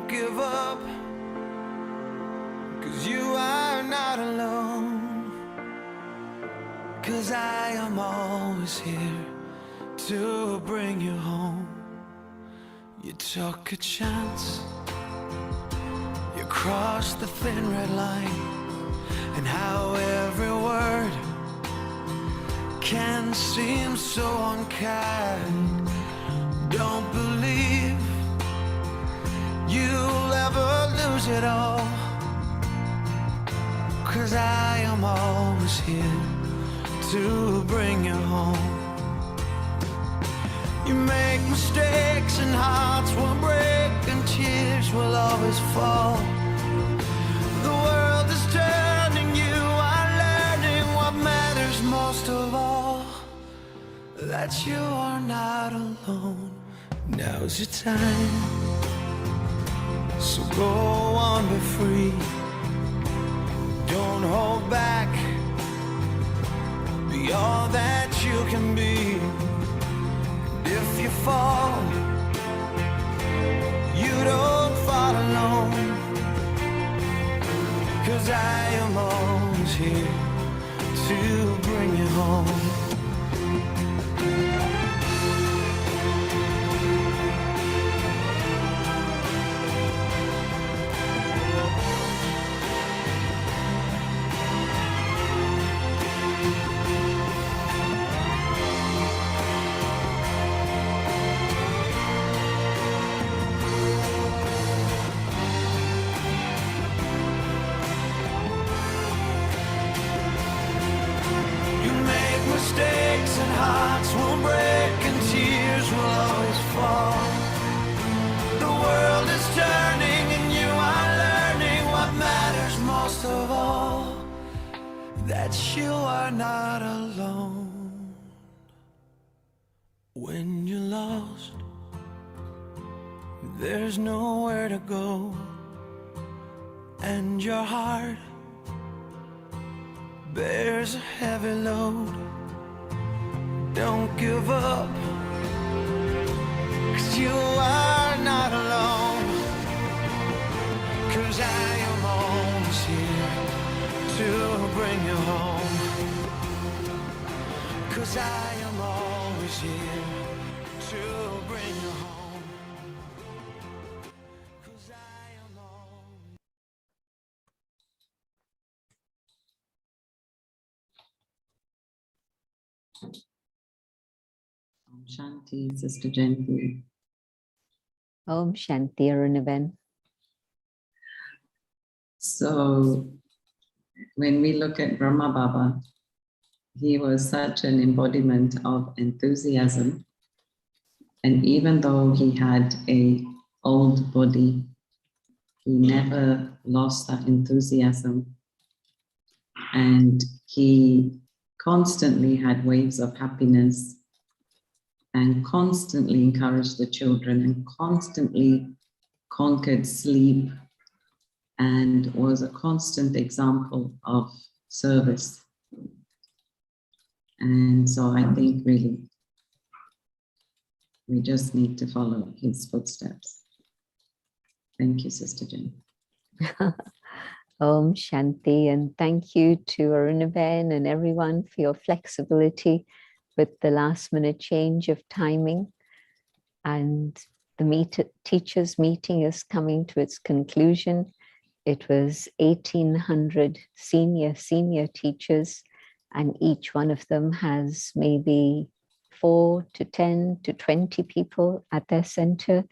Don't give up, 'cause you are not alone. 'Cause I am always here to bring you home. You took a chance, you crossed the thin red line, and how every word can seem so unkind. Don't believe you'll ever lose it all, 'cause I am always here to bring you home. You make mistakes and hearts will break and tears will always fall. The world is turning, you are learning what matters most of all, that you are not alone. Now's your time, so go on, be free. Don't hold back, be all that you can be. If you fall, you don't fall alone, 'cause I am always here to bring you home. Mistakes and hearts will break and tears will always fall. The world is turning and you are learning what matters most of all, that you are not alone. When you're lost, there's nowhere to go, and your heart bears a heavy load. Don't give up, 'cause you are not alone, 'cause I am always here to bring you home, 'cause I am always here to bring you home, 'cause I am always... Shanti, Sister Jayanti. Om Shanti, Arunaben. So when we look at Brahma Baba, he was such an embodiment of enthusiasm. And even though he had an old body, he never lost that enthusiasm. And he constantly had waves of happiness and constantly encouraged the children and constantly conquered sleep and was a constant example of service. And so I think really we just need to follow his footsteps. Thank you, Sister Jen. Om Shanti, and thank you to Arunaben and everyone for your flexibility with the last minute change of timing. And the teachers meeting is coming to its conclusion. It was 1,800 senior teachers, and each one of them has maybe 4 to 10 to 20 people at their center,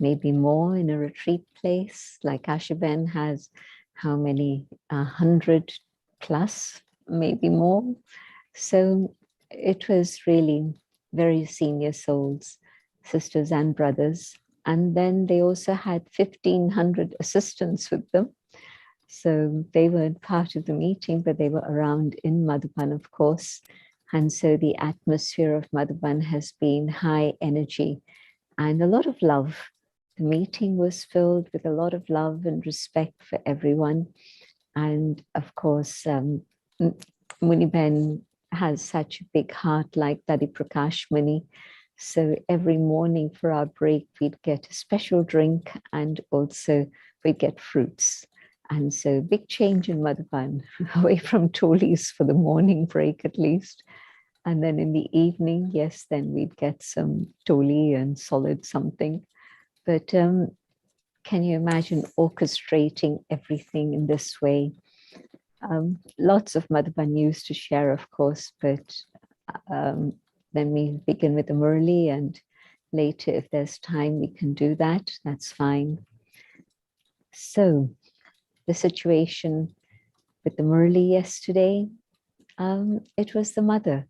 maybe more in a retreat place, like Ashaben has how many, 100 plus, maybe more. So it was really very senior souls, sisters and brothers. And then they also had 1,500 assistants with them. So they weren't part of the meeting, but they were around in Madhuban, of course. And so the atmosphere of Madhuban has been high energy and a lot of love. The meeting was filled with a lot of love and respect for everyone. And of course, Muniben has such a big heart like Dadi Prakash Muni. So every morning for our break, we'd get a special drink and also we'd get fruits. And so big change in Madhuban, away from Tolis for the morning break at least. And then in the evening, yes, then we'd get some Toli and solid something. But can you imagine orchestrating everything in this way? Lots of Madhuban used to share, of course, but then we begin with the Murli, and later, if there's time, we can do that. That's fine. So the situation with the Murli yesterday, it was the mother.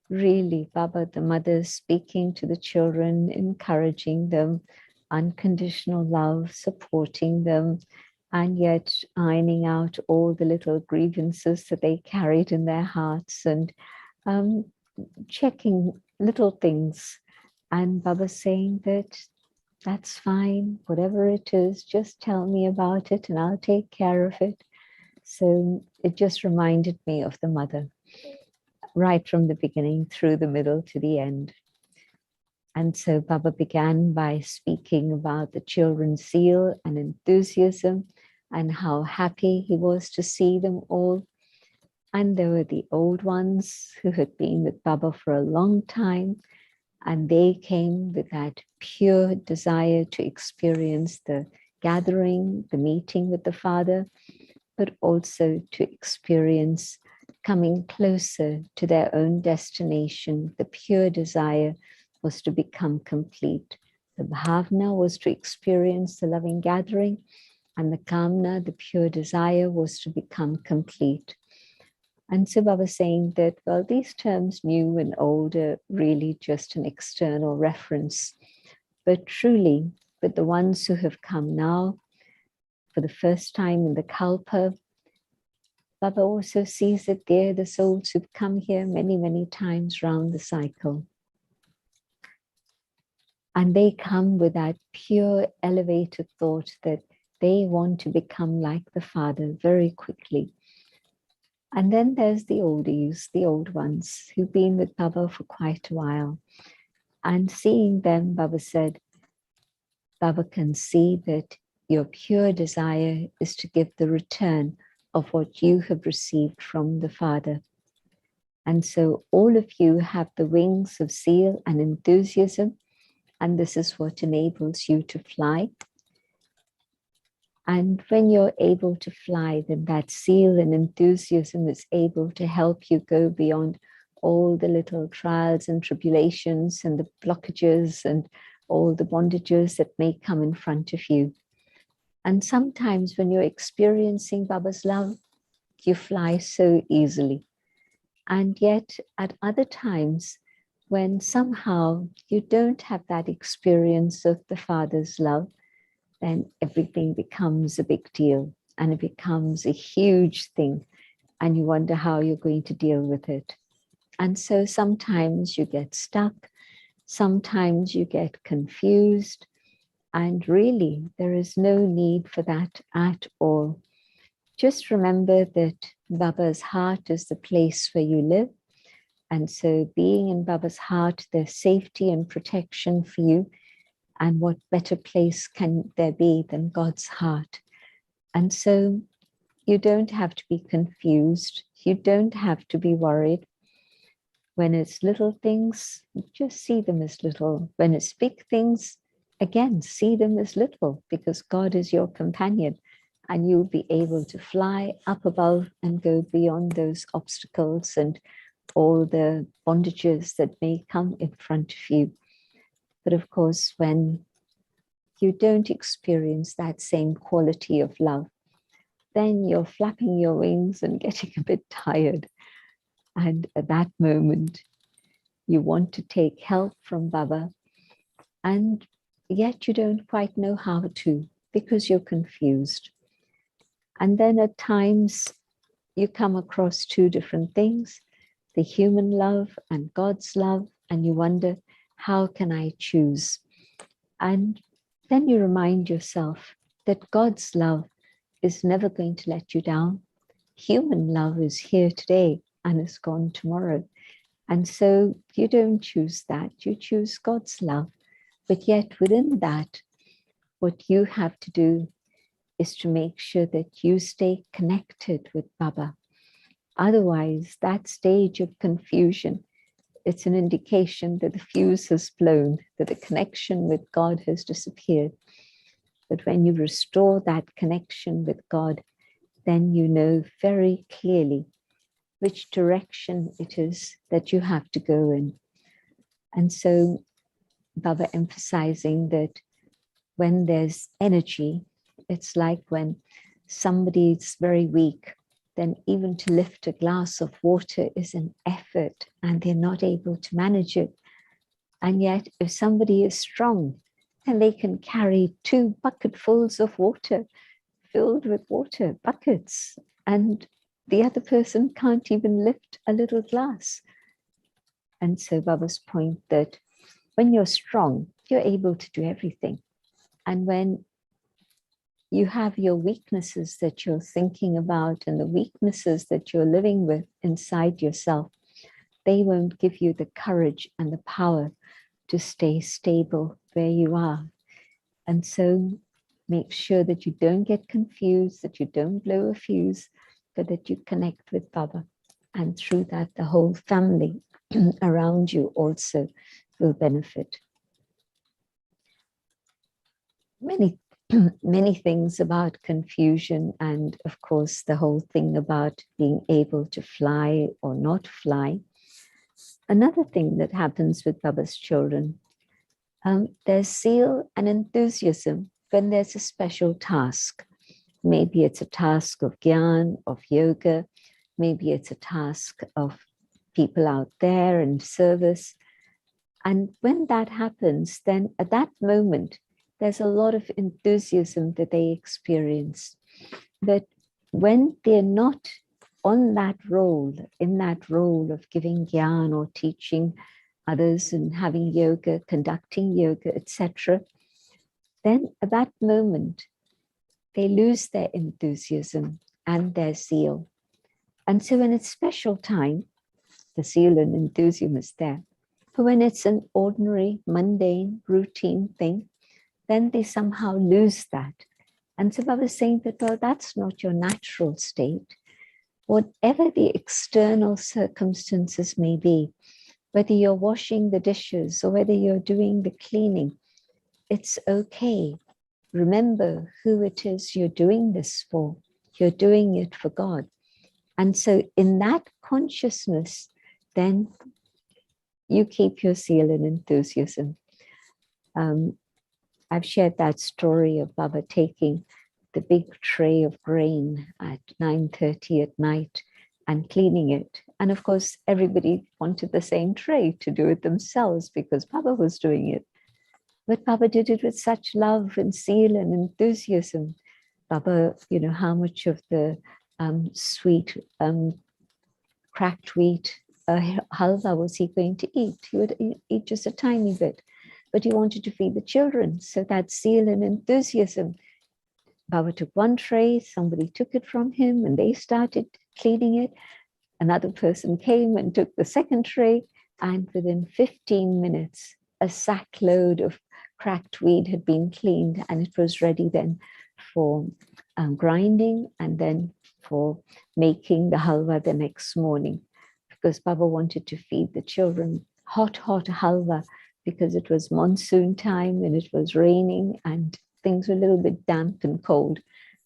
Really, Baba, the mother speaking to the children, encouraging them, unconditional love, supporting them, and yet ironing out all the little grievances that they carried in their hearts, and checking little things. And Baba saying that that's fine, whatever it is, just tell me about it and I'll take care of it. So it just reminded me of the mother, right from the beginning through the middle to the end. And so Baba began by speaking about the children's zeal and enthusiasm and how happy he was to see them all. And there were the old ones who had been with Baba for a long time, and they came with that pure desire to experience the gathering, the meeting with the Father, but also to experience coming closer to their own destination. The pure desire was to become complete. The bhavna was to experience the loving gathering, and the kamna, the pure desire, was to become complete. And so Baba saying that, well, these terms, new and old, are really just an external reference. But truly, with the ones who have come now for the first time in the Kalpa, Baba also sees that they're the souls who've come here many, many times round the cycle. And they come with that pure, elevated thought that they want to become like the Father very quickly. And then there's the oldies, the old ones who've been with Baba for quite a while. And seeing them, Baba said, Baba can see that your pure desire is to give the return of what you have received from the Father. And so all of you have the wings of zeal and enthusiasm, and this is what enables you to fly. And when you're able to fly, then that zeal and enthusiasm is able to help you go beyond all the little trials and tribulations and the blockages and all the bondages that may come in front of you. And sometimes when you're experiencing Baba's love, you fly so easily. And yet at other times, when somehow you don't have that experience of the Father's love, then everything becomes a big deal and it becomes a huge thing. And you wonder how you're going to deal with it. And so sometimes you get stuck, sometimes you get confused, and really there is no need for that at all. Just remember that Baba's heart is the place where you live. And so being in Baba's heart, there's safety and protection for you. And what better place can there be than God's heart? And so you don't have to be confused. You don't have to be worried. When it's little things, just see them as little. When it's big things, again, see them as little, because God is your companion and you'll be able to fly up above and go beyond those obstacles and all the bondages that may come in front of you. But of course, when you don't experience that same quality of love, then you're flapping your wings and getting a bit tired. And at that moment, you want to take help from Baba, and yet you don't quite know how to because you're confused. And then at times, you come across two different things, the human love and God's love, and you wonder, how can I choose? And then you remind yourself that God's love is never going to let you down. Human love is here today and is gone tomorrow. And so you don't choose that, you choose God's love. But yet within that, what you have to do is to make sure that you stay connected with Baba. Otherwise, that stage of confusion, it's an indication that the fuse has blown, that the connection with God has disappeared. But when you restore that connection with God, then you know very clearly which direction it is that you have to go in. And so Baba emphasizing that when there's energy, it's like when somebody's very weak, then even to lift a glass of water is an effort and they're not able to manage it. And yet if somebody is strong, then they can carry 2 bucketfuls of water, filled with water, buckets, and the other person can't even lift a little glass. And so Baba's point that when you're strong, you're able to do everything. And when you have your weaknesses that you're thinking about and the weaknesses that you're living with inside yourself, they won't give you the courage and the power to stay stable where you are. And so make sure that you don't get confused, that you don't blow a fuse, but that you connect with Baba. And through that, the whole family around you also will benefit. Many things about confusion, and of course the whole thing about being able to fly or not fly. Another thing that happens with Baba's children, there's zeal and enthusiasm when there's a special task. Maybe it's a task of Gyan, of yoga, maybe it's a task of people out there in service. And when that happens, then at that moment, there's a lot of enthusiasm that they experience. That when they're not on that role, in that role of giving Gyan or teaching others and having yoga, conducting yoga, etc., then at that moment, they lose their enthusiasm and their zeal. And so when it's special time, the zeal and enthusiasm is there. But when it's an ordinary, mundane, routine thing, then they somehow lose that. And so Baba was saying that, well, that's not your natural state. Whatever the external circumstances may be, whether you're washing the dishes or whether you're doing the cleaning, it's okay. Remember who it is you're doing this for. You're doing it for God. And so in that consciousness, then you keep your zeal and enthusiasm. I've shared that story of Baba taking the big tray of grain at 9:30 at night and cleaning it. And of course, everybody wanted the same tray to do it themselves because Baba was doing it. But Baba did it with such love and zeal and enthusiasm. Baba, how much of the sweet cracked wheat halwa was he going to eat? He would eat just a tiny bit, but he wanted to feed the children. So that zeal and enthusiasm, Baba took one tray, somebody took it from him and they started cleaning it. Another person came and took the second tray, and within 15 minutes, a sack load of cracked wheat had been cleaned and it was ready then for grinding and then for making the halwa the next morning, because Baba wanted to feed the children hot halwa because it was monsoon time and it was raining and things were a little bit damp and cold.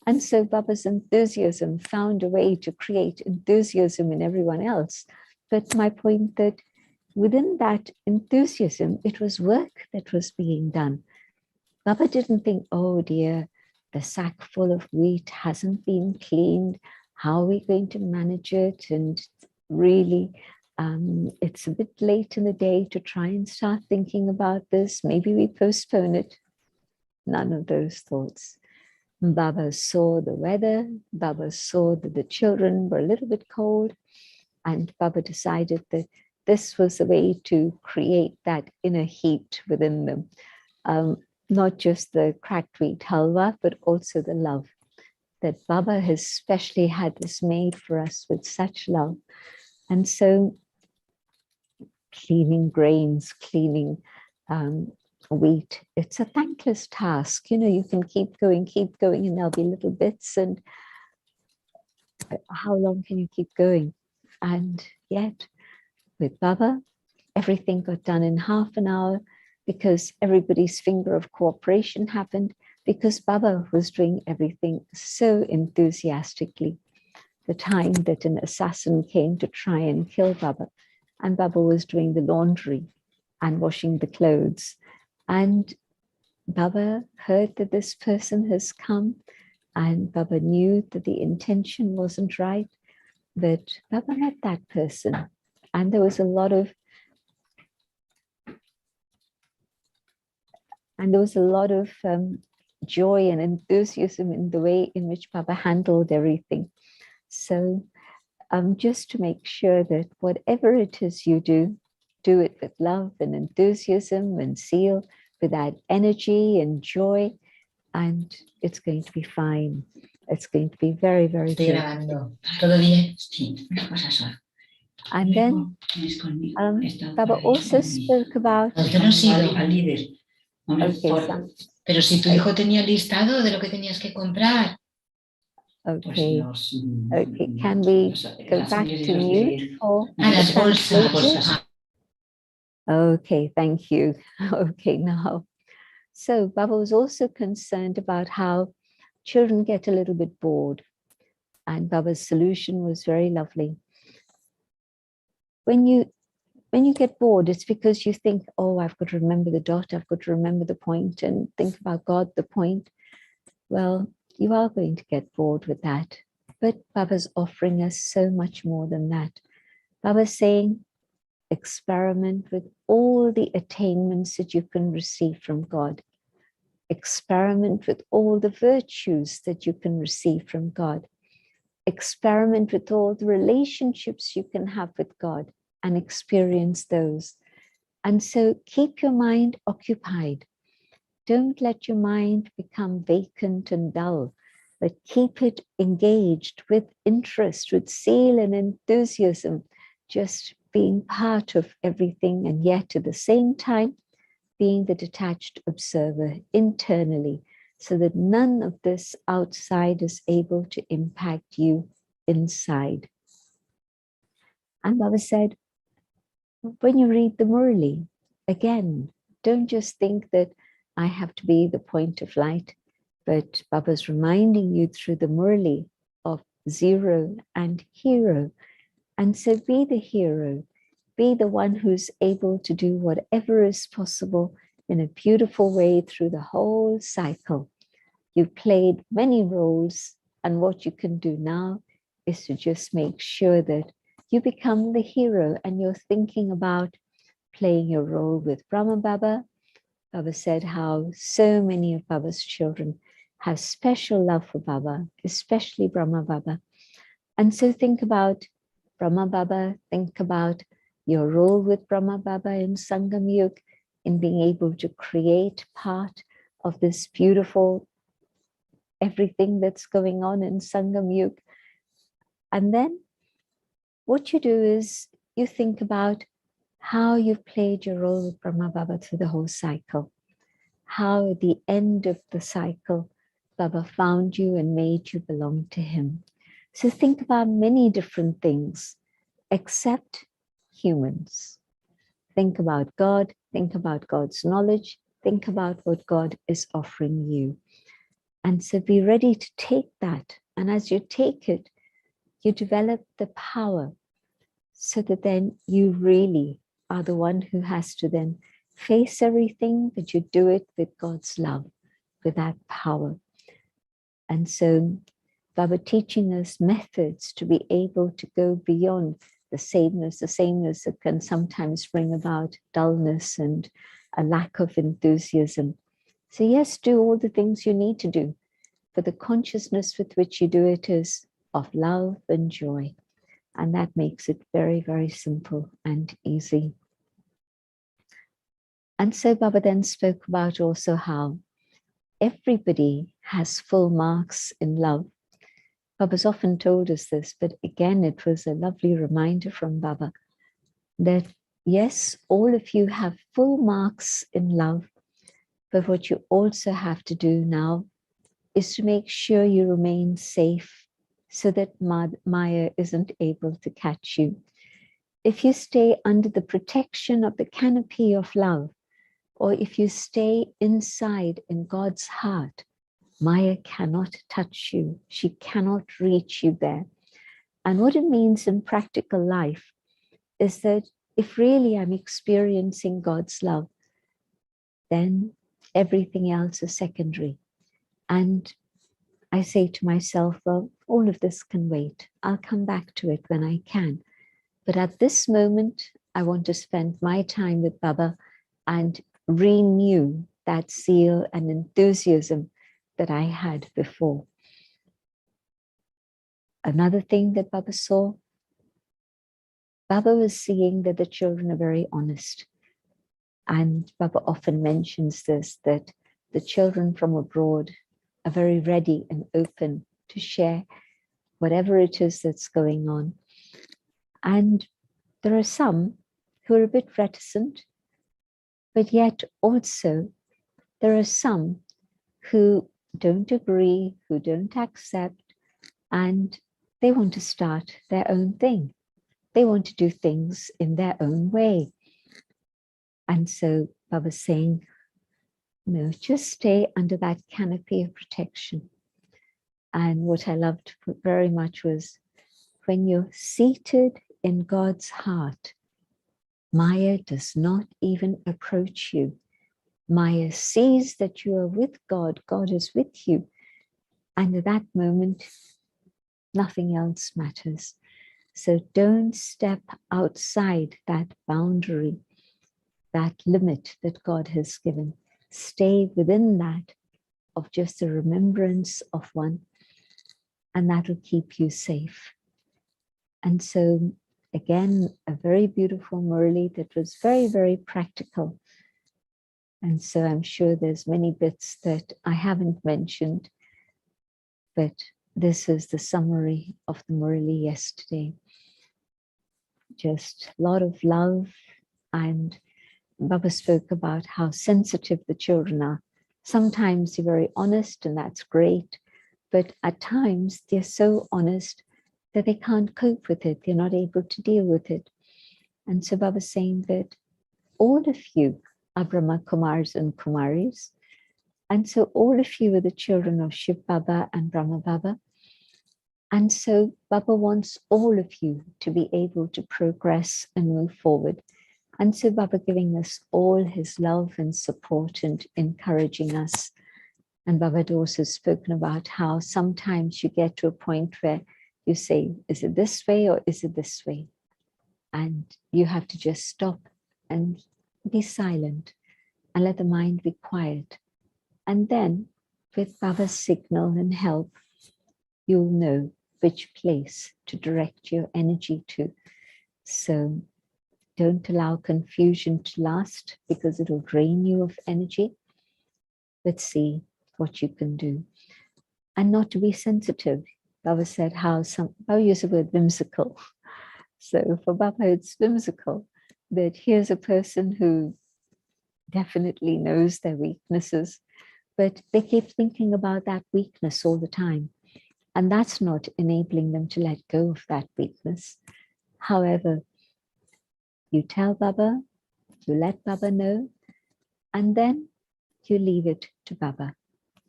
And so Baba's enthusiasm found a way to create enthusiasm in everyone else. But my point that within that enthusiasm, it was work that was being done. Baba didn't think, oh dear, the sack full of wheat hasn't been cleaned. How are we going to manage it? And really, it's a bit late in the day to try and start thinking about this. Maybe we postpone it. None of those thoughts. Baba saw the weather. Baba saw that the children were a little bit cold. And Baba decided that this was the way to create that inner heat within them. Not just the cracked wheat halwa, but also the love. That Baba has specially had this made for us with such love. And so cleaning grains, cleaning wheat. It's a thankless task. You know, you can keep going, and there'll be little bits. And how long can you keep going? And yet, with Baba, everything got done in half an hour because everybody's finger of cooperation happened, because Baba was doing everything so enthusiastically. The time that an assassin came to try and kill Baba, and Baba was doing the laundry and washing the clothes. And Baba heard that this person has come, and Baba knew that the intention wasn't right, but Baba met that person. And there was a lot of joy and enthusiasm in the way in which Baba handled everything. So just to make sure that whatever it is you do it with love and enthusiasm and zeal, with that energy and joy, and it's going to be fine. It's going to be very, very Estoy good. grabando. ¿Todo bien? Sí, una cosa sola. And then Baba also spoke about... Yo no sigo al líder. Okay, so, pero si tu hijo tenía listado de lo que tenías que comprar. okay, okay. Can we go back to mute for las the bolsas. translation? Okay, thank you. Okay, now. So Baba was also concerned about how children get a little bit bored. And Baba's solution was very lovely. When you get bored, it's because you think, oh, I've got to remember the dot, I've got to remember the point, and think about God, the point. Well, you are going to get bored with that. But Baba's offering us so much more than that. Baba's saying, experiment with all the attainments that you can receive from God. Experiment with all the virtues that you can receive from God. Experiment with all the relationships you can have with God and experience those. And so keep your mind occupied. Don't let your mind become vacant and dull, but keep it engaged with interest, with zeal and enthusiasm, just being part of everything, and yet at the same time, being the detached observer internally, so that none of this outside is able to impact you inside. And Baba said, when you read the Murli, again, don't just think that I have to be the point of light, but Baba's reminding you through the Murli of zero and hero. And so be the hero, be the one who's able to do whatever is possible in a beautiful way through the whole cycle. You've played many roles, and what you can do now is to just make sure that you become the hero, and you're thinking about playing your role with Brahma Baba. Baba said how so many of Baba's children have special love for Baba, especially Brahma Baba. And so think about Brahma Baba, think about your role with Brahma Baba in Sangam Yug, in being able to create part of this beautiful everything that's going on in Sangam Yug. And then what you do is you think about how you've played your role with Brahma Baba through the whole cycle, how at the end of the cycle, Baba found you and made you belong to him. So think about many different things, except humans. Think about God, think about God's knowledge, think about what God is offering you. And so be ready to take that. And as you take it, you develop the power so that then you really are the one who has to then face everything, but you do it with God's love, with that power. And so Baba teaching us methods to be able to go beyond the sameness that can sometimes bring about dullness and a lack of enthusiasm. So yes, do all the things you need to do, but the consciousness with which you do it is of love and joy. And that makes it very, very simple and easy. And so Baba then spoke about also how everybody has full marks in love. Baba's often told us this, but again, it was a lovely reminder from Baba that yes, all of you have full marks in love, but what you also have to do now is to make sure you remain safe so that Maya isn't able to catch you. If you stay under the protection of the canopy of love, or if you stay inside in God's heart, Maya cannot touch you. She cannot reach you there. And what it means in practical life is that if really I'm experiencing God's love, then everything else is secondary. And I say to myself, well, all of this can wait. I'll come back to it when I can. But at this moment, I want to spend my time with Baba and renew that zeal and enthusiasm that I had before. Another thing that Baba saw, Baba was seeing that the children are very honest. And Baba often mentions this, that the children from abroad are very ready and open to share whatever it is that's going on. And there are some who are a bit reticent, but yet also there are some who don't agree, who don't accept, and they want to start their own thing. They want to do things in their own way. And so Baba's saying, no, just stay under that canopy of protection. And what I loved very much was when you're seated in God's heart, Maya does not even approach you. Maya sees that you are with God, God is with you. And at that moment, nothing else matters. So don't step outside that boundary, that limit that God has given. Stay within that of just a remembrance of one, and that will keep you safe. And so, again, a very beautiful Murli that was very, very practical. And so I'm sure there's many bits that I haven't mentioned, but this is the summary of the Murli yesterday. Just a lot of love, and Baba spoke about how sensitive the children are. Sometimes they're very honest, and that's great, but at times they're so honest that they can't cope with it. They're not able to deal with it. And so Baba's saying that all of you are Brahma Kumars and Kumaris. And so all of you are the children of Shiv Baba and Brahma Baba. And so Baba wants all of you to be able to progress and move forward. And so Baba giving us all his love and support and encouraging us. And Baba had also spoken about how sometimes you get to a point where you say, is it this way or is it this way? And you have to just stop and be silent and let the mind be quiet. And then with Baba's signal and help, you'll know which place to direct your energy to. So don't allow confusion to last, because it will drain you of energy. But see what you can do. And not to be sensitive. Baba said how Baba used the word whimsical. So for Baba, it's whimsical that here's a person who definitely knows their weaknesses, but they keep thinking about that weakness all the time. And that's not enabling them to let go of that weakness. However, you tell Baba, you let Baba know, and then you leave it to Baba.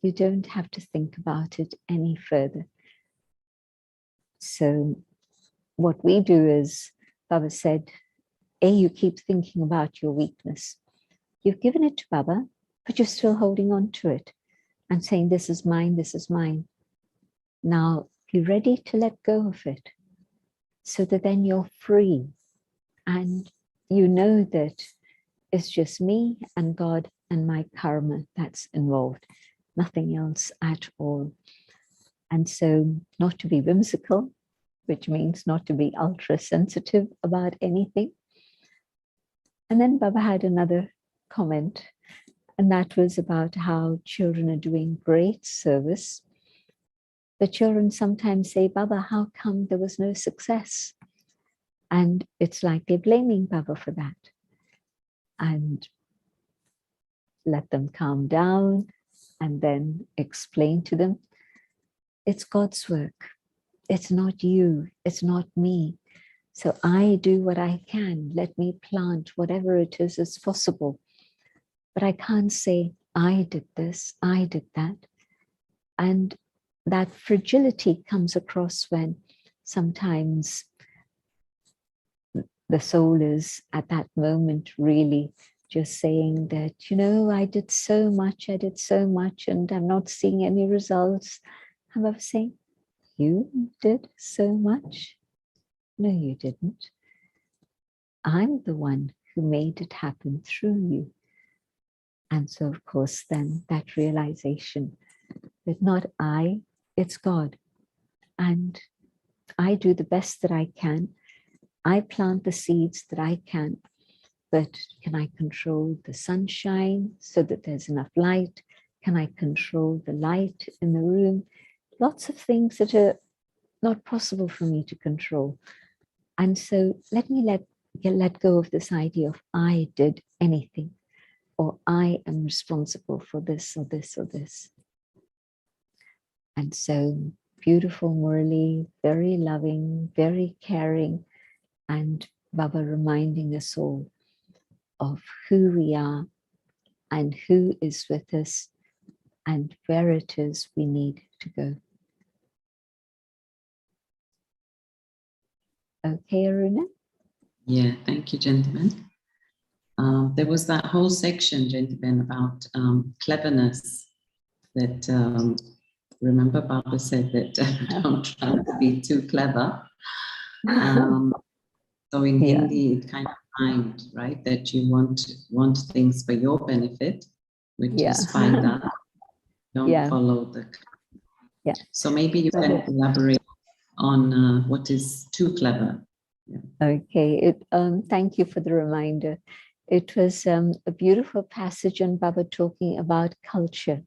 You don't have to think about it any further. So what we do is, Baba said, you keep thinking about your weakness. You've given it to Baba, but you're still holding on to it and saying, this is mine, this is mine. Now, be ready to let go of it so that then you're free and you know that it's just me and God and my karma that's involved, nothing else at all. And so not to be whimsical, which means not to be ultra sensitive about anything. And then Baba had another comment, and that was about how children are doing great service. The children sometimes say, Baba, how come there was no success? And it's like they're blaming Baba for that. And let them calm down and then explain to them, it's God's work. It's not you, it's not me. So I do what I can. Let me plant whatever it is as possible. But I can't say, I did this, I did that. And that fragility comes across when sometimes the soul is at that moment really just saying that, you know, I did so much, and I'm not seeing any results. And I was saying, you did so much? No, you didn't. I'm the one who made it happen through you. And so, of course, then that realization that not I, it's God. And I do the best that I can. I plant the seeds that I can. But can I control the sunshine so that there's enough light? Can I control the light in the room? Lots of things that are not possible for me to control. And so let me let go of this idea of I did anything, or I am responsible for this or this or this. And so beautiful Murli, very loving, very caring, and Baba reminding us all of who we are and who is with us and where it is we need to go. Okay, Aruna? Yeah, thank you, gentlemen. There was that whole section, gentlemen, about cleverness that, remember Baba said that don't try to be too clever. So in Yeah. Hindi, it kind of mind, right, that you want things for your benefit, which Yeah. is Faida. Don't Yeah. follow the. Yeah. So maybe you can elaborate on what is too clever. Yeah. Okay, thank you for the reminder. It was a beautiful passage on Baba talking about culture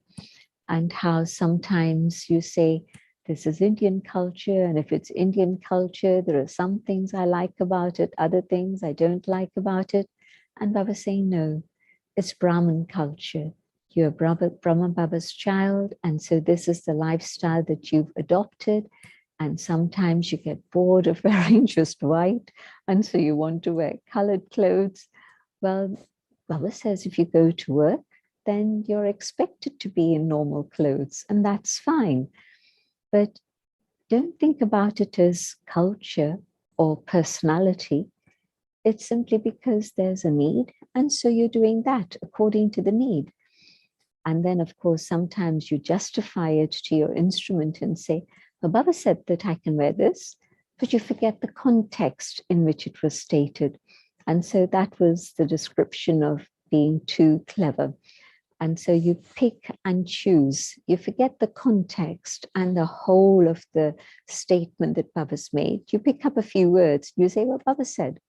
and how sometimes you say, this is Indian culture, and if it's Indian culture, there are some things I like about it, other things I don't like about it. And Baba saying, no, it's Brahmin culture. You're Brahma Baba's child, and so this is the lifestyle that you've adopted. And sometimes you get bored of wearing just white, and so you want to wear colored clothes. Well, Baba says if you go to work, then you're expected to be in normal clothes, and that's fine. But don't think about it as culture or personality. It's simply because there's a need, and so you're doing that according to the need. And then, of course, sometimes you justify it to your instrument and say, well, Baba said that I can wear this, but you forget the context in which it was stated. And so that was the description of being too clever. And so you pick and choose. You forget the context and the whole of the statement that Baba's made. You pick up a few words. You say, well, Baba said.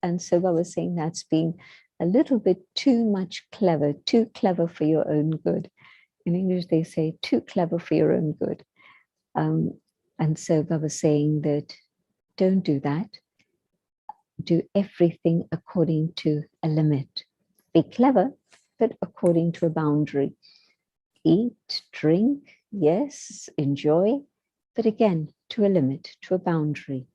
And so Baba's saying that's being a little bit too much clever, too clever for your own good. In English, they say too clever for your own good. And so Baba's saying that don't do that. Do everything according to a limit. Be clever, but according to a boundary. Eat, drink, yes, enjoy, but again, to a limit, to a boundary.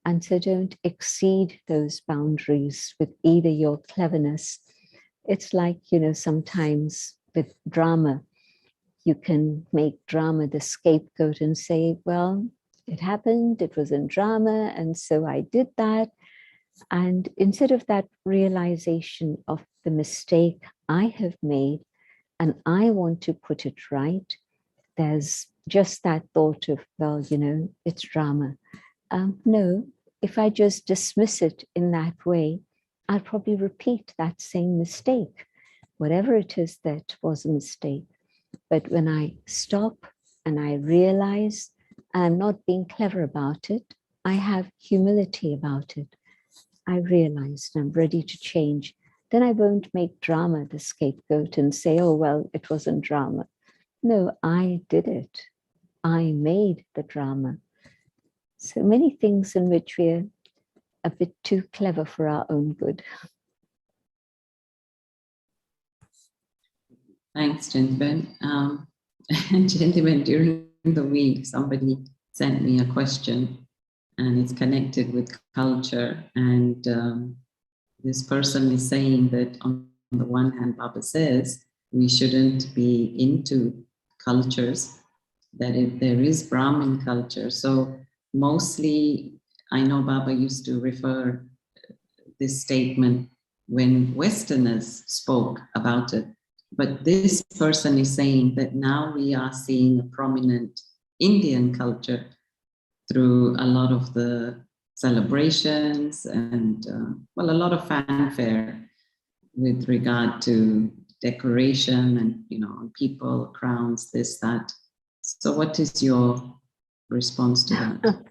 And so don't exceed those boundaries with either your cleverness. It's like, you know, sometimes with drama, you can make drama the scapegoat and say, well, it happened, it was in drama, and so I did that. And instead of that realization of the mistake I have made, and I want to put it right, there's just that thought of, well, you know, it's drama. No, if I just dismiss it in that way, I'll probably repeat that same mistake, whatever it is that was a mistake. But when I stop and I realize I'm not being clever about it, I have humility about it. I realized I'm ready to change. Then I won't make drama the scapegoat and say, oh, well, it wasn't drama. No, I did it. I made the drama. So many things in which we're a bit too clever for our own good. Thanks, gentlemen. Gentlemen, during the week, somebody sent me a question and it's connected with culture. And this person is saying that on the one hand, Baba says we shouldn't be into cultures, that if there is Brahmin culture. So mostly, I know Baba used to refer this statement when Westerners spoke about it. But this person is saying that now we are seeing a prominent Indian culture through a lot of the celebrations and, well, a lot of fanfare with regard to decoration and, you know, people, crowns, this, that. So what is your response to that?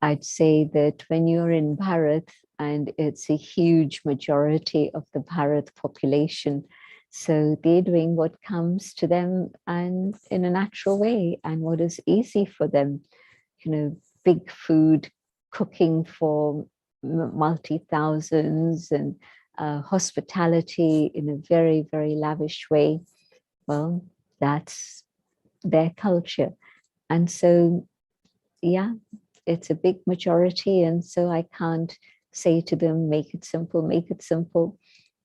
I'd say that when you're in Bharat, and it's a huge majority of the Bharat population, so they're doing what comes to them and in a natural way and what is easy for them. You know, big food, cooking for multi-thousands and hospitality in a very, very lavish way. Well, that's their culture. And so, yeah, it's a big majority. And so I can't say to them, make it simple, make it simple.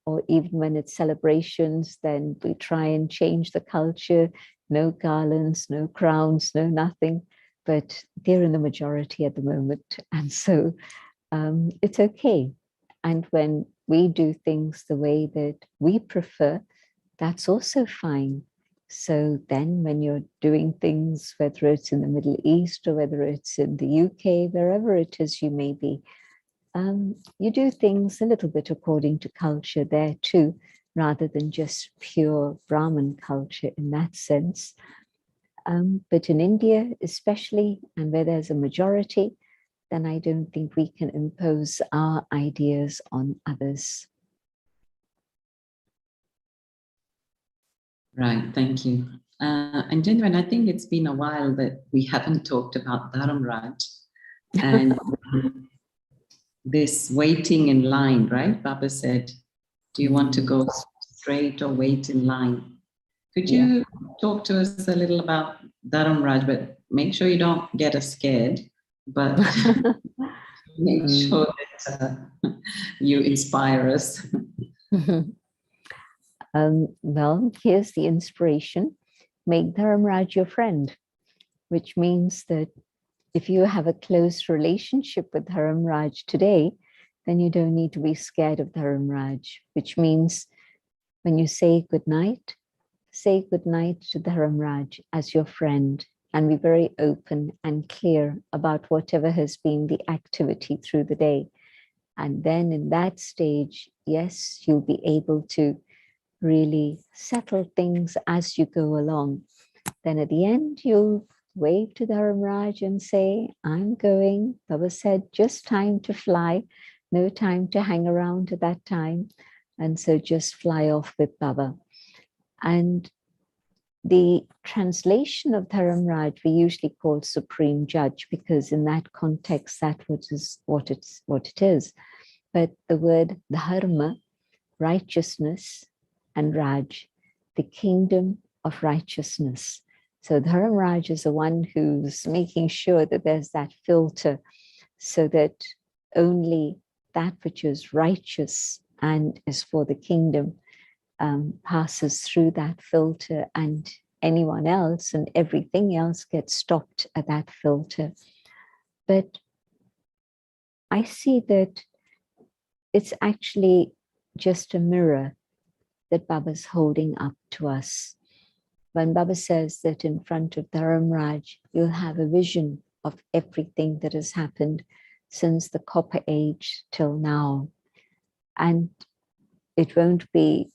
Or even when it's celebrations, then we try and change the culture. No garlands, no crowns, no nothing. But they're in the majority at the moment. And so it's okay. And when we do things the way that we prefer, that's also fine. So then when you're doing things, whether it's in the Middle East or whether it's in the UK, wherever it is you may be, you do things a little bit according to culture there too, rather than just pure Brahmin culture in that sense. But in India, especially, and where there's a majority, then I don't think we can impose our ideas on others. Right, thank you. And gentlemen, I think it's been a while that we haven't talked about Dharamraj and this waiting in line, right? Baba said, do you want to go straight or wait in line? Could you talk to us a little about Dharamraj, but make sure you don't get us scared, but make sure that you inspire us. Well, here's the inspiration. Make Dharamraj your friend, which means that if you have a close relationship with Dharamraj today, then you don't need to be scared of Dharamraj, which means when you say good night to Dharamraj as your friend and be very open and clear about whatever has been the activity through the day. And then in that stage, yes, you'll be able to really settle things as you go along. Then at the end, you'll wave to Dharamraj and say, I'm going. Baba said, just time to fly, no time to hang around at that time. And so just fly off with Baba. And the translation of Dharamraj we usually call Supreme Judge, because in that context, that is what it is. But the word Dharma, righteousness, and Raj, the kingdom of righteousness. So Dharamraj is the one who's making sure that there's that filter so that only that which is righteous and is for the kingdom passes through that filter, and anyone else and everything else gets stopped at that filter. But I see that it's actually just a mirror that Baba's holding up to us. When Baba says that in front of Dharamraj, you'll have a vision of everything that has happened since the Copper Age till now. And it won't be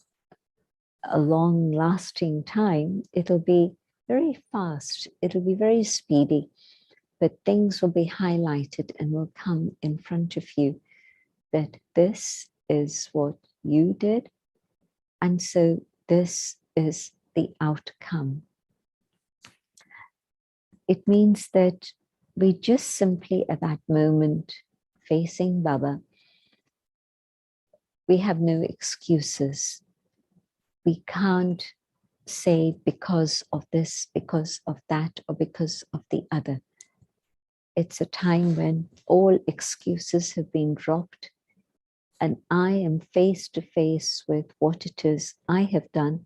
a long-lasting time. It'll be very fast. It'll be very speedy. But things will be highlighted and will come in front of you that this is what you did. And so this is the outcome. It means that we just simply at that moment facing Baba, we have no excuses. We can't say because of this, because of that, or because of the other. It's a time when all excuses have been dropped, and I am face to face with what it is I have done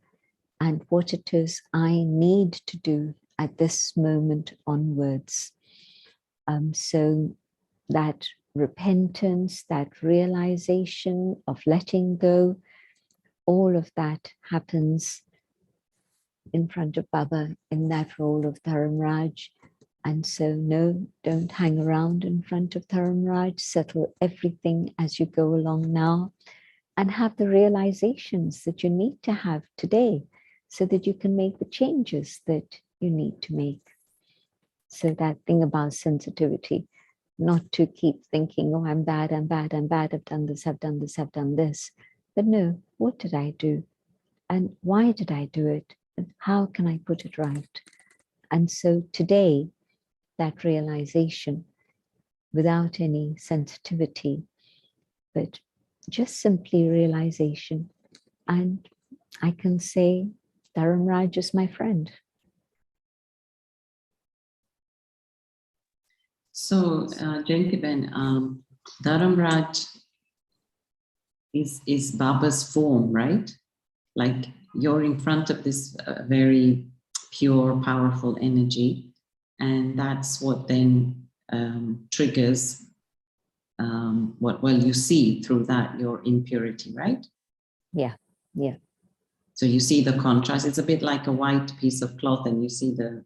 and what it is I need to do at this moment onwards. So that repentance, that realization of letting go, all of that happens in front of Baba in that role of Dharamraj. And so no, don't hang around in front of Dharamraj, settle everything as you go along now, and have the realizations that you need to have today so that you can make the changes that you need to make. So that thing about sensitivity, not to keep thinking, oh, I'm bad, I've done this, I've done this, I've done this. But no, what did I do? And why did I do it? And how can I put it right? And so today, that realization, without any sensitivity, but just simply realization. And I can say, Dharamraj is my friend. So, Jayantiben, Dharamraj is Baba's form, right? Like you're in front of this very pure, powerful energy. And that's what then triggers what you see through that, your impurity, right? Yeah, yeah. So you see the contrast. It's a bit like a white piece of cloth and you see the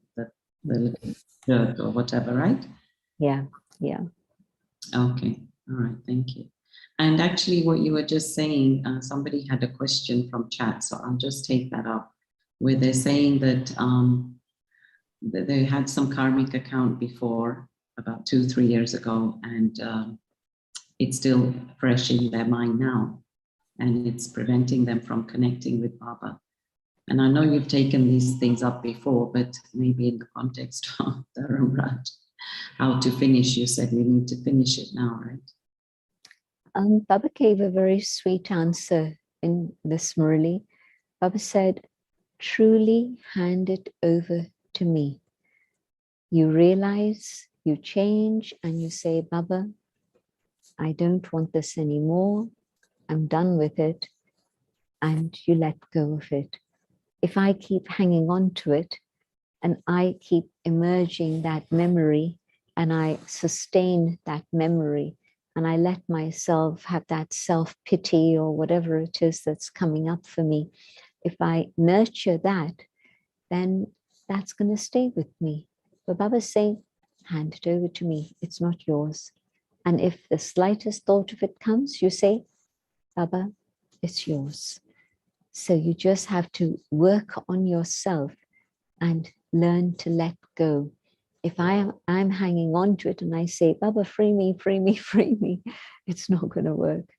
little dirt or whatever, right? Yeah, yeah. Okay, all right, thank you. And actually what you were just saying, somebody had a question from chat, so I'll just take that up, where they're saying that they had some karmic account before, about 2-3 years ago, and it's still fresh in their mind now, and it's preventing them from connecting with Baba. And I know you've taken these things up before, but maybe in the context of Dharamraj, how to finish, you said we need to finish it now, right? Baba gave a very sweet answer in this Murali. Baba said, truly hand it over to me. You realize, you change, and you say, Baba, I don't want this anymore. I'm done with it. And you let go of it. If I keep hanging on to it and I keep emerging that memory and I sustain that memory and I let myself have that self-pity or whatever it is that's coming up for me, if I nurture that, then that's going to stay with me. But Baba's saying, hand it over to me. It's not yours. And if the slightest thought of it comes, you say, Baba, it's yours. So you just have to work on yourself and learn to let go. If I'm hanging on to it and I say, Baba, free me, free me, free me, it's not going to work.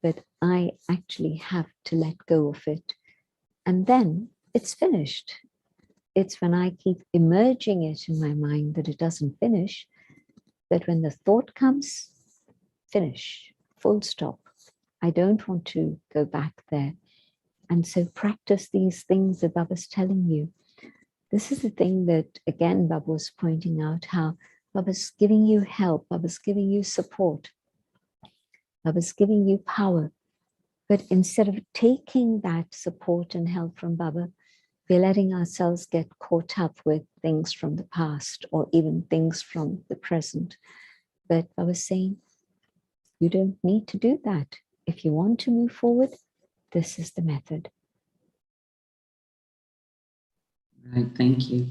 But I actually have to let go of it. And then it's finished. It's when I keep emerging it in my mind that it doesn't finish, that when the thought comes, finish, full stop. I don't want to go back there. And so practice these things that Baba's telling you. This is the thing that, again, Baba was pointing out, how Baba's giving you help, Baba's giving you support, Baba's giving you power. But instead of taking that support and help from Baba, we're letting ourselves get caught up with things from the past or even things from the present. But I was saying, you don't need to do that. If you want to move forward, this is the method. Right, thank you.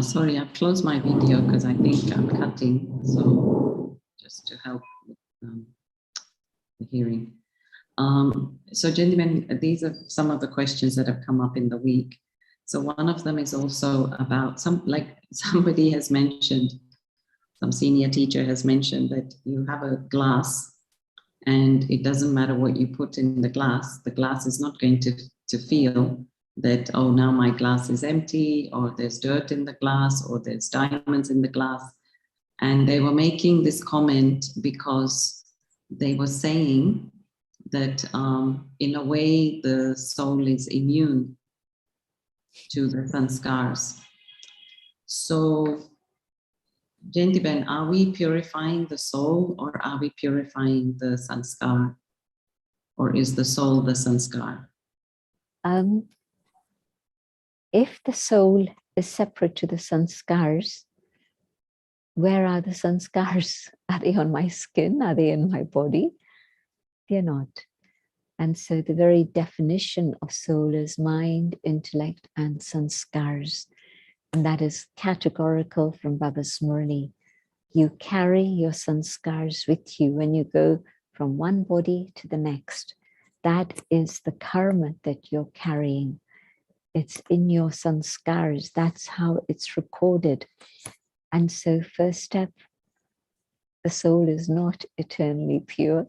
Sorry, I've closed my video because I think I'm cutting, so just to help with the hearing. So gentlemen, these are some of the questions that have come up in the week. So one of them is also about somebody has mentioned, some senior teacher has mentioned that you have a glass and it doesn't matter what you put in the glass is not going to feel that, oh, now my glass is empty, or there's dirt in the glass, or there's diamonds in the glass. And they were making this comment because they were saying that in a way the soul is immune to the sanskars. So, Jentiben, are we purifying the soul or are we purifying the sanskar? Or is the soul the sanskar? If the soul is separate to the sanskars, where are the sanskars? Are they on my skin? Are they in my body? They're not. And so the very definition of soul is mind, intellect, and sanskars. And that is categorical from Baba's Murli. You carry your sanskars with you when you go from one body to the next. That is the karma that you're carrying. It's in your sanskars. That's how it's recorded. And so first step, the soul is not eternally pure.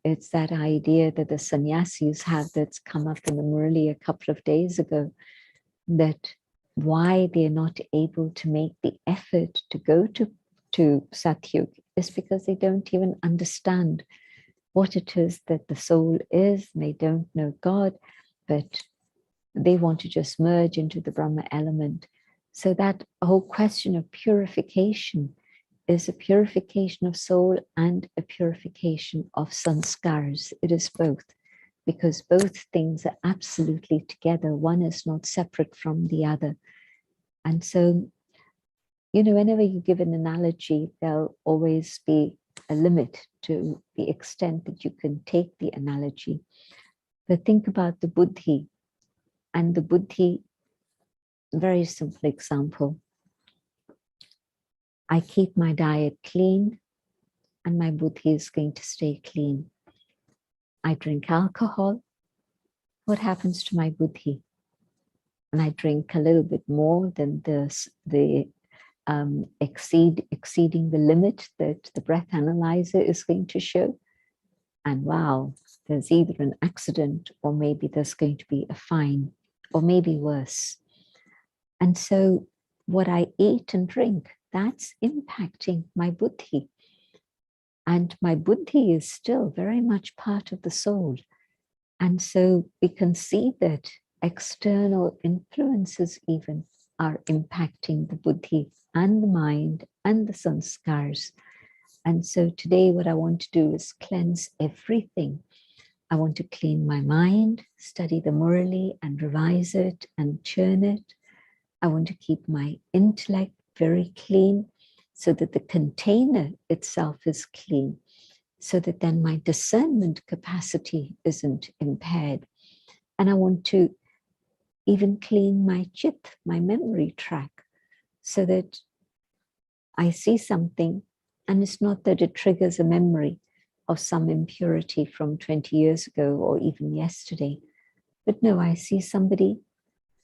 It's that idea that the sannyasis have that's come up in the Murli a couple of days ago, that why they're not able to make the effort to go to Satyug is because they don't even understand what it is that the soul is. They don't know God, but they want to just merge into the Brahma element. So that whole question of purification is a purification of soul and a purification of sanskars. It is both, because both things are absolutely together. One is not separate from the other. And so, you know, whenever you give an analogy, there'll always be a limit to the extent that you can take the analogy. But think about the buddhi. And the buddhi, very simple example. I keep my diet clean and my buddhi is going to stay clean. I drink alcohol. What happens to my buddhi? And I drink a little bit more than exceeding the limit that the breath analyzer is going to show. And wow, there's either an accident or maybe there's going to be a fine, or maybe worse. And so what I eat and drink, that's impacting my buddhi. And my buddhi is still very much part of the soul. And so we can see that external influences even are impacting the buddhi and the mind and the sanskars. And so today what I want to do is cleanse everything. I want to clean my mind, study the Murli and revise it and churn it. I want to keep my intellect very clean so that the container itself is clean, so that then my discernment capacity isn't impaired. And I want to even clean my chit, my memory track, so that I see something and it's not that it triggers a memory of some impurity from 20 years ago or even yesterday. But no, I see somebody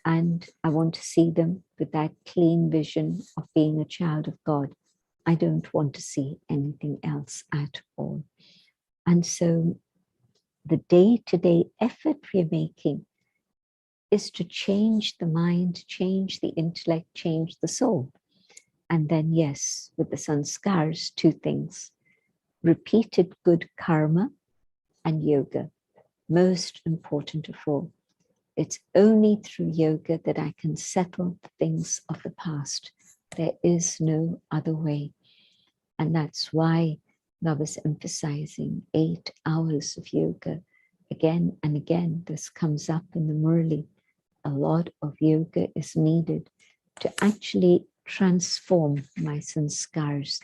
and I want to see them with that clean vision of being a child of God. I don't want to see anything else at all. And so the day-to-day effort we're making is to change the mind, change the intellect, change the soul. And then, yes, with the sanskars, two things: repeated good karma and yoga. Most important of all, it's only through yoga that I can settle the things of the past. There is no other way. And that's why I was emphasizing 8 hours of yoga. Again and again, this comes up in the Murli. A lot of yoga is needed to actually transform my sanskars,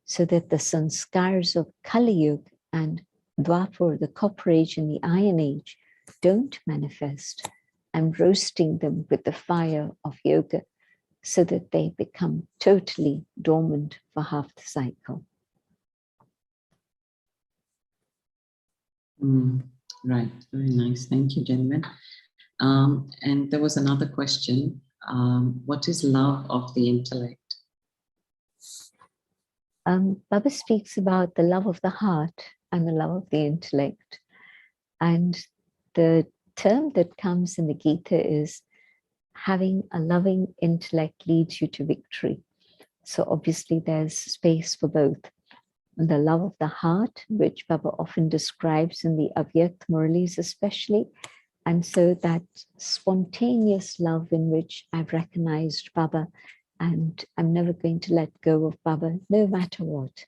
so that the sanskars of Kali Yuga and Dwapar, the Copper Age and the Iron Age, don't manifest. I'm roasting them with the fire of yoga so that they become totally dormant for half the cycle. Right, very nice. Thank you, gentlemen. And there was another question. What is love of the intellect? Baba speaks about the love of the heart and the love of the intellect. And the term that comes in the Gita is having a loving intellect leads you to victory. So obviously there's space for both. The love of the heart, which Baba often describes in the Avyakt Muralis especially. And so that spontaneous love in which I've recognized Baba and I'm never going to let go of Baba, no matter what.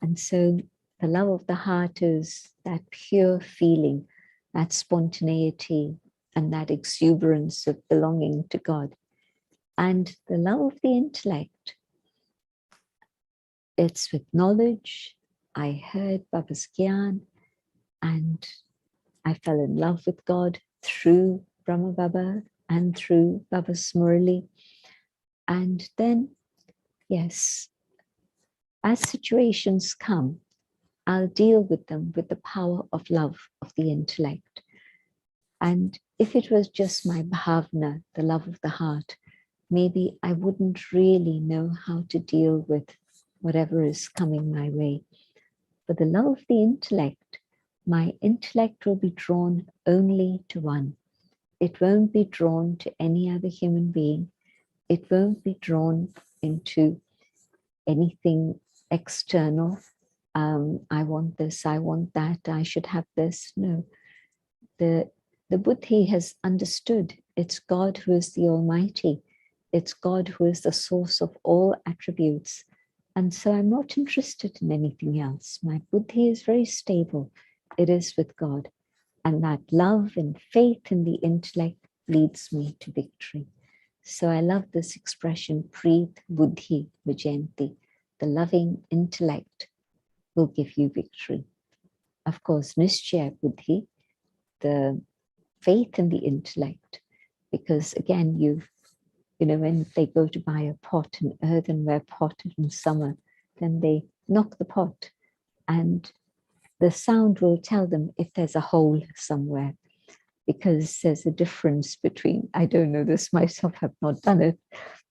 And so the love of the heart is that pure feeling, that spontaneity and that exuberance of belonging to God. And the love of the intellect, it's with knowledge. I heard Baba's Gyan and I fell in love with God through Brahma Baba and through Baba's Murali. And then, yes, as situations come, I'll deal with them with the power of love of the intellect. And if it was just my bhavna, the love of the heart, maybe I wouldn't really know how to deal with whatever is coming my way. But the love of the intellect, my intellect will be drawn only to one. It won't be drawn to any other human being. It won't be drawn into anything external. I want this, I want that, I should have this. No, the Buddhi has understood it's God who is the Almighty. It's God who is the source of all attributes. And so I'm not interested in anything else. My Buddhi is very stable. It is with God. And that love and faith in the intellect leads me to victory. So I love this expression, Preet Buddhi Vijayanti. The loving intellect will give you victory. Of course, Nishchaya Buddhi, the faith in the intellect, because again, you know, when they go to buy a pot, an earthenware pot in summer, then they knock the pot and the sound will tell them if there's a hole somewhere, because there's a difference between, I don't know this myself, I've not done it,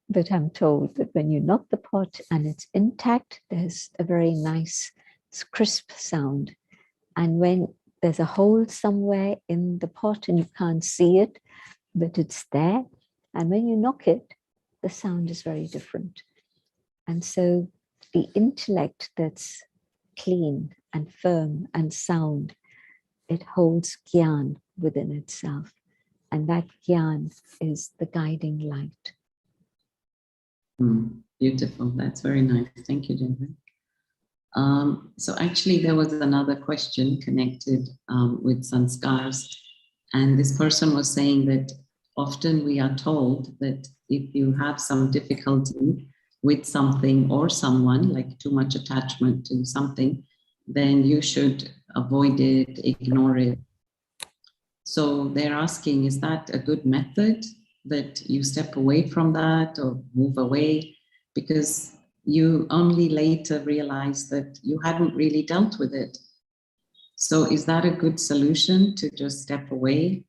but I'm told that when you knock the pot and it's intact, there's a very nice crisp sound. And when there's a hole somewhere in the pot and you can't see it, but it's there, and when you knock it, the sound is very different. And so the intellect that's clean and firm and sound, it holds Gyan within itself. And that Gyan is the guiding light. Beautiful. That's very nice. Thank you, Jennifer. So actually, there was another question connected with sanskars. And this person was saying that often we are told that if you have some difficulty with something or someone, like too much attachment to something, then you should avoid it, ignore it. So they're asking, is that a good method, that you step away from that or move away? Because you only later realize that you hadn't really dealt with it. So is that a good solution, to just step away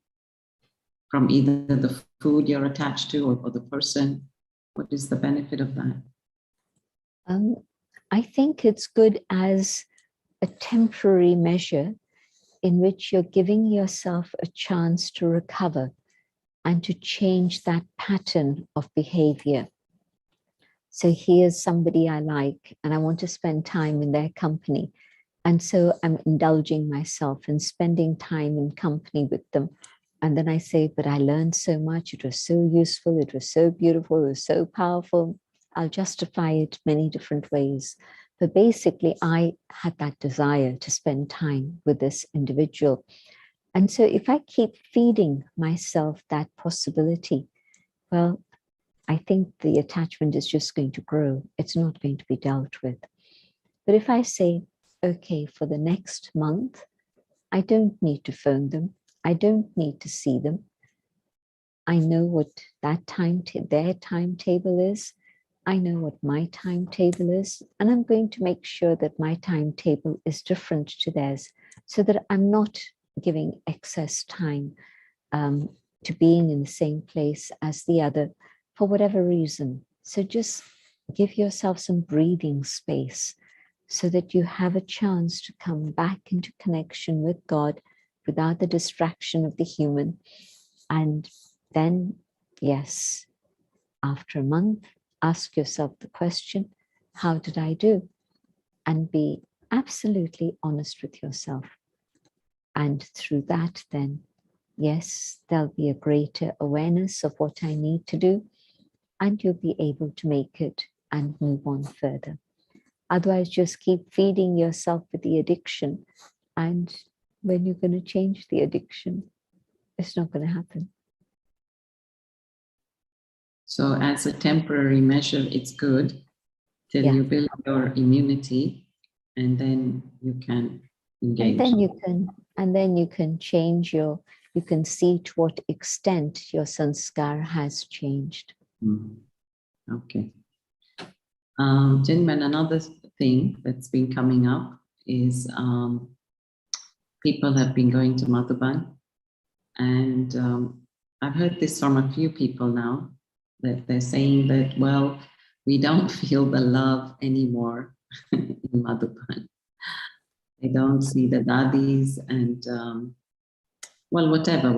from either the food you're attached to or the person? What is the benefit of that? I think it's good as a temporary measure in which you're giving yourself a chance to recover and to change that pattern of behavior. So here's somebody I like and I want to spend time in their company. And so I'm indulging myself and spending time in company with them. And then I say, but I learned so much. It was so useful. It was so beautiful. It was so powerful. I'll justify it many different ways. But basically, I had that desire to spend time with this individual. And so if I keep feeding myself that possibility, well, I think the attachment is just going to grow. It's not going to be dealt with. But if I say, okay, for the next month, I don't need to phone them. I don't need to see them. I know what that their timetable is. I know what my timetable is. And I'm going to make sure that my timetable is different to theirs, so that I'm not giving excess time to being in the same place as the other for whatever reason. So just give yourself some breathing space so that you have a chance to come back into connection with God without the distraction of the human. And then, yes, after a month, ask yourself the question, how did I do? And be absolutely honest with yourself. And through that, then, yes, there'll be a greater awareness of what I need to do, and you'll be able to make it and move on further. Otherwise, just keep feeding yourself with the addiction. And when you're going to change the addiction, it's not going to happen. So as a temporary measure, it's good till Yeah. you build your immunity, and then you can engage. And then you can change you can see to what extent your sanskar has changed. Okay. Gentlemen, another thing that's been coming up is people have been going to Madhuban, and I've heard this from a few people now, that they're saying that, well, we don't feel the love anymore in Madhuban. They don't see the dadis, and well, whatever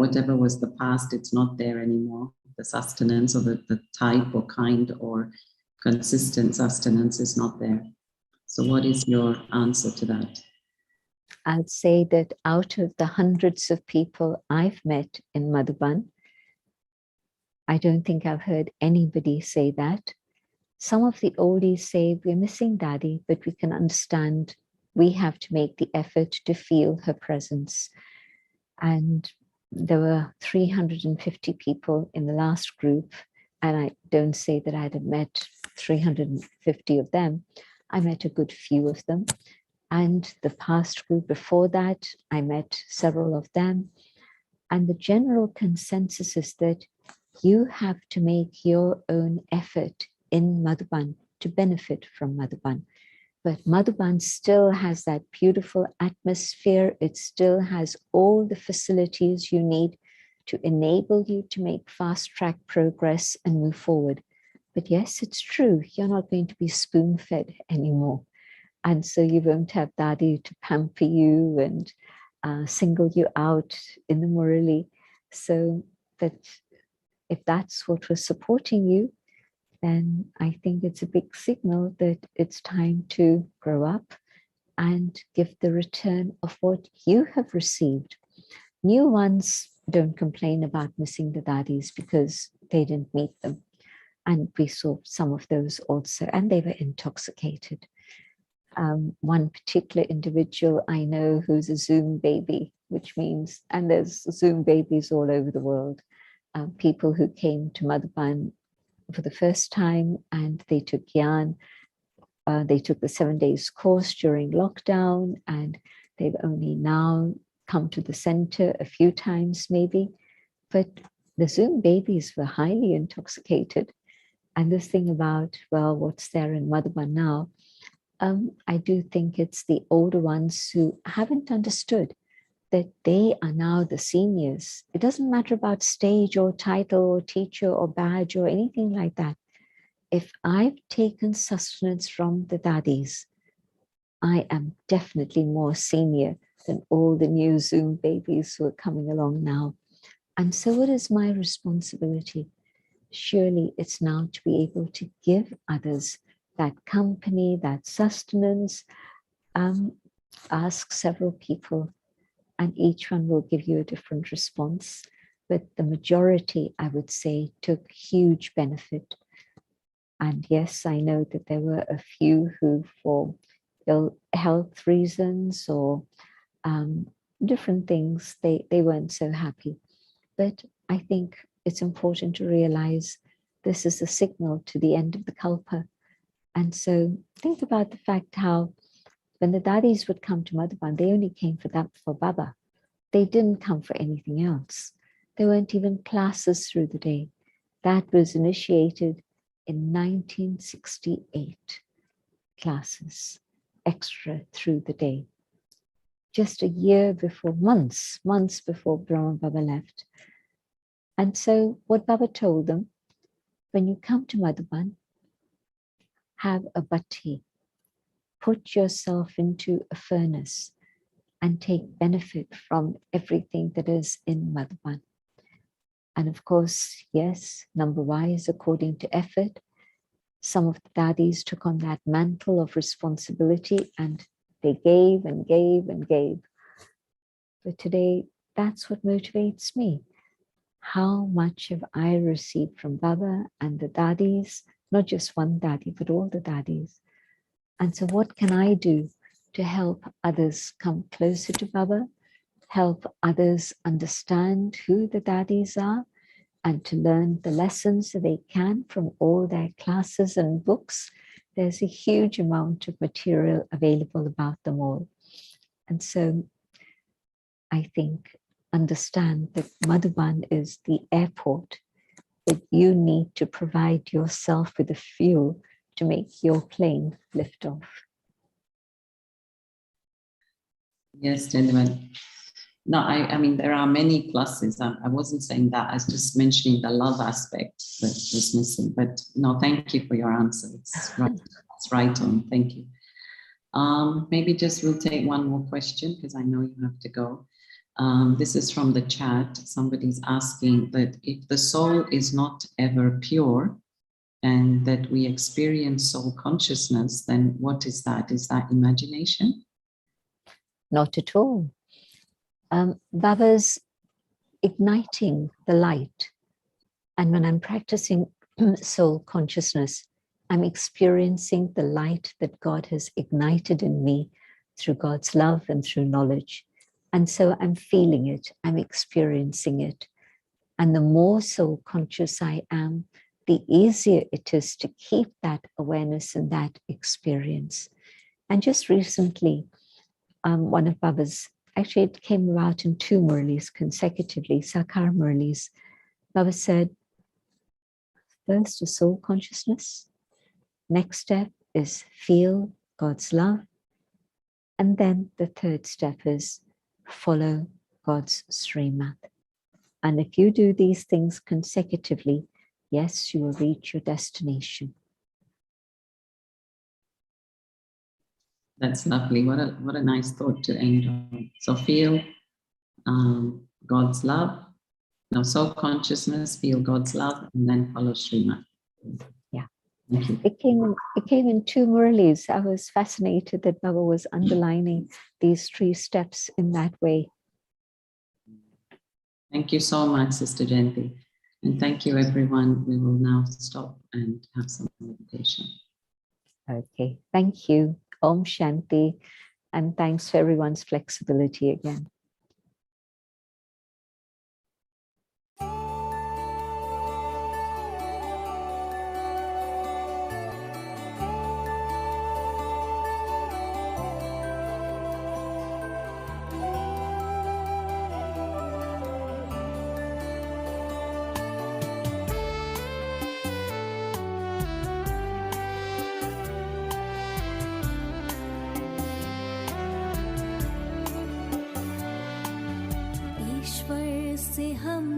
was the past, it's not there anymore. The sustenance or the type or kind or consistent sustenance is not there. So what is your answer to that? I'd say that out of the hundreds of people I've met in Madhuban, I don't think I've heard anybody say that. Some of the oldies say, we're missing Daddy, but we can understand we have to make the effort to feel her presence. And there were 350 people in the last group, and I don't say that I'd have met 350 of them. I met a good few of them. And the past group before that, I met several of them. And the general consensus is that you have to make your own effort in Madhuban to benefit from Madhuban. But Madhuban still has that beautiful atmosphere. It still has all the facilities you need to enable you to make fast-track progress and move forward. But yes, it's true, you're not going to be spoon-fed anymore. And so you won't have Daddy to pamper you and single you out in the Murali. So that if that's what was supporting you, then I think it's a big signal that it's time to grow up and give the return of what you have received. New ones don't complain about missing the daddies because they didn't meet them. And we saw some of those also, and they were intoxicated. One particular individual I know who's a Zoom baby, which means, and there's Zoom babies all over the world, people who came to Madhuban for the first time and they took Gyan. They took the 7 days course during lockdown, and they've only now come to the center a few times maybe. But the Zoom babies were highly intoxicated. And this thing about, well, what's there in Madhuban now? I do think it's the older ones who haven't understood that they are now the seniors. It doesn't matter about stage or title or teacher or badge or anything like that. If I've taken sustenance from the daddies, I am definitely more senior than all the new Zoom babies who are coming along now. And so what is my responsibility? Surely it's now to be able to give others that company, that sustenance. Ask several people, and each one will give you a different response. But the majority, I would say, took huge benefit. And yes, I know that there were a few who, for ill health reasons or different things, they weren't so happy. But I think it's important to realize this is a signal to the end of the Kalpa. And so think about the fact how when the daddies would come to Madhuban, they only came for that for Baba. They didn't come for anything else. There weren't even classes through the day. That was initiated in 1968, classes extra through the day. Just a year before, months before Brahma Baba left. And so what Baba told them, when you come to Madhuban, have a bhatti, put yourself into a furnace and take benefit from everything that is in Madhuban. And of course, yes, number wise, according to effort, some of the daddies took on that mantle of responsibility and they gave and gave and gave. But today, that's what motivates me. How much have I received from Baba and the daddies, not just one daddy, but all the daddies. And so what can I do to help others come closer to Baba, help others understand who the daddies are, and to learn the lessons that they can from all their classes and books. There's a huge amount of material available about them all. And so I think understand that Madhuban is the airport, that you need to provide yourself with the fuel to make your plane lift off. Yes, gentlemen. No, I mean, there are many pluses. I wasn't saying that. I was just mentioning the love aspect that was missing. But no, thank you for your answer. It's right on. Thank you. Maybe just we'll take one more question because I know you have to go. This is from the chat. Somebody's asking that if the soul is not ever pure and that we experience soul consciousness, then what is that? Is that imagination? Not at all. Baba's igniting the light. And when I'm practicing soul consciousness, I'm experiencing the light that God has ignited in me through God's love and through knowledge. And so I'm feeling it, I'm experiencing it. And the more soul conscious I am, the easier it is to keep that awareness and that experience. And just recently, one of Baba's, actually it came about in 2 Murlis consecutively, Sakar Murlis. Baba said, first is soul consciousness. Next step is feel God's love. And then the third step is follow God's Srimad. And if you do these things consecutively, yes, you will reach your destination. That's lovely. What a nice thought to end on. So feel God's love. Now, soul consciousness, feel God's love, and then follow Srimad. Yeah. Thank you. It came in 2 Murlis. I was fascinated that Baba was underlining these 3 steps in that way. Thank you so much, Sister Jayanti. And thank you, everyone. We will now stop and have some meditation. Okay, thank you. Om Shanti. And thanks for everyone's flexibility again. ईश्वर से हम